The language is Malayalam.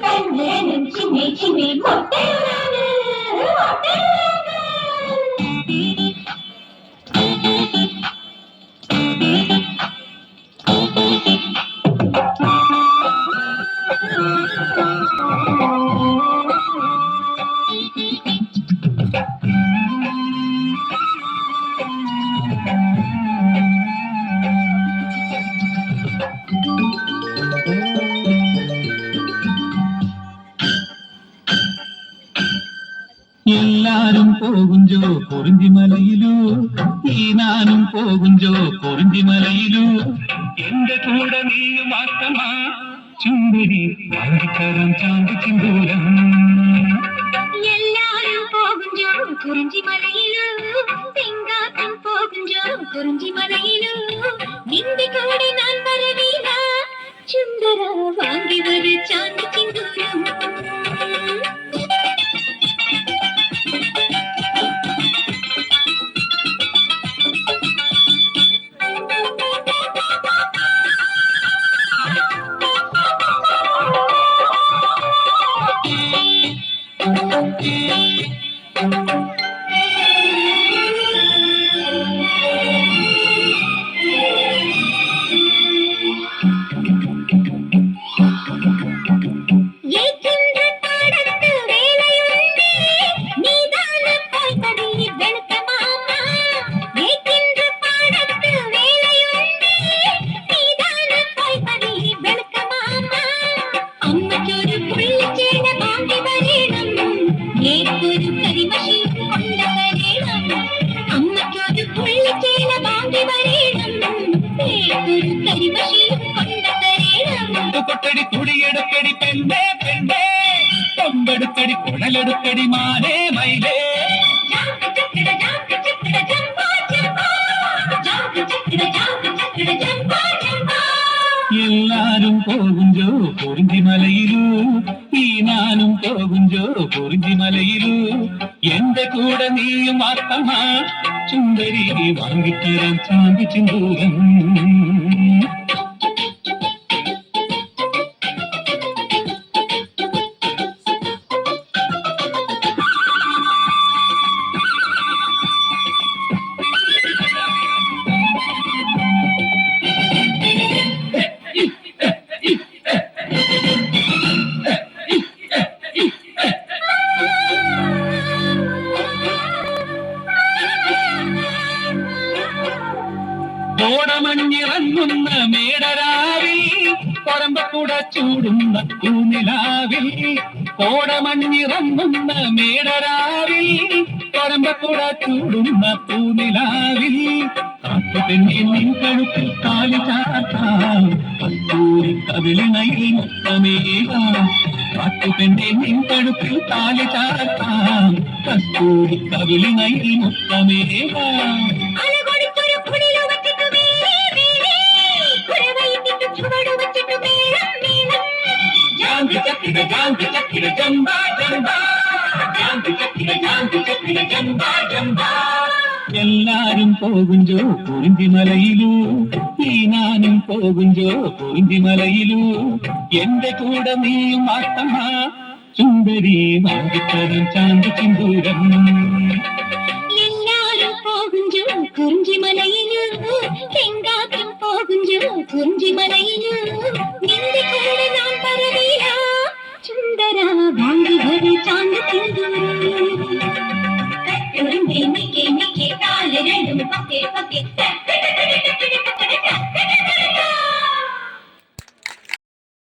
കണ്ണനും ചിമ്മി ചിമ്മി മൊട്ടയുടാണ് എല്ലാരും പോകുഞ്ചോ കുറിഞ്ചിമലയിലു ഈ നാനും പോകുഞ്ചോ കുറിഞ്ചിമലയിലു എന്റെ കൂടെ നീയും ആത്തമാ ചുണ്ടരി വാങ്ങിത്തരം ചാന്തി ചിന്തൂരം എല്ലാരും പോകുഞ്ചോ കുറിഞ്ചിമലയിലു തെങ്കാത്തം പോകുഞ്ചോ കുറിഞ്ചിമലയിലു നിന്റെ കൂടെ ഞാൻ വരവീല ചുണ്ടര വാങ്ങി വരു ചാന്തി ചിന്തൂരം കൊട്ടടി കുടിയെടുക്കടി പെണ്ണേ പെണ്ണേ കൊമ്പെടുക്കടി കുഴലെടുക്കടി മാനേ മൈലേ എല്ലാരും പോകുഞ്ചോ കുറിഞ്ചിമലയിലു ഈ നാനും പോകുഞ്ചോ കുറിഞ്ചിമലയിലു എന്റെ കൂടെ നീയും ആത്തമാ ചുണ്ടരി വാങ്ങിത്തരാൻ ചാന്തി ചിന്തൂരം ഓടമഞ്ഞിറങ്ങുന്ന മേടരാവിൽ പറമ്പക്കൂട ചൂടുന്ന പൂനിലാവിൽ ഓടമഞ്ഞിറങ്ങുന്ന മേടരാവിൽ പറമ്പക്കൂട ചൂടുന്ന പൂനിലാവിൽ കാട്ടുപെണ്ണി നിൻ കഴുത്തിൽ കാലി ചാർത്താം കത്തൂരി കവിളിനയിൽ മുത്തമേകാം കാട്ടുപെണ്ണി നിൻ കഴുത്തിൽ കാലി ചാർത്താം കസ്തൂരി കവിളിനയിൽ മുത്തമേകാം എല്ലാരും പോകുഞ്ചോ കുറിഞ്ചിമലയിലു ഈ നാനും പോകുഞ്ചോ കുറിഞ്ചിമലയിലു എന്റെ കൂടെ നീയും ആത്തമാ ചുണ്ടരി വാങ്ങിത്തരം ചാന്തി ചിന്തൂരം എല്ലാരും പോകുഞ്ചോ കുറിഞ്ചിമലയിലു തെങ്കാത്തും പോകുഞ്ചോ കുറിഞ്ചിമലയിലു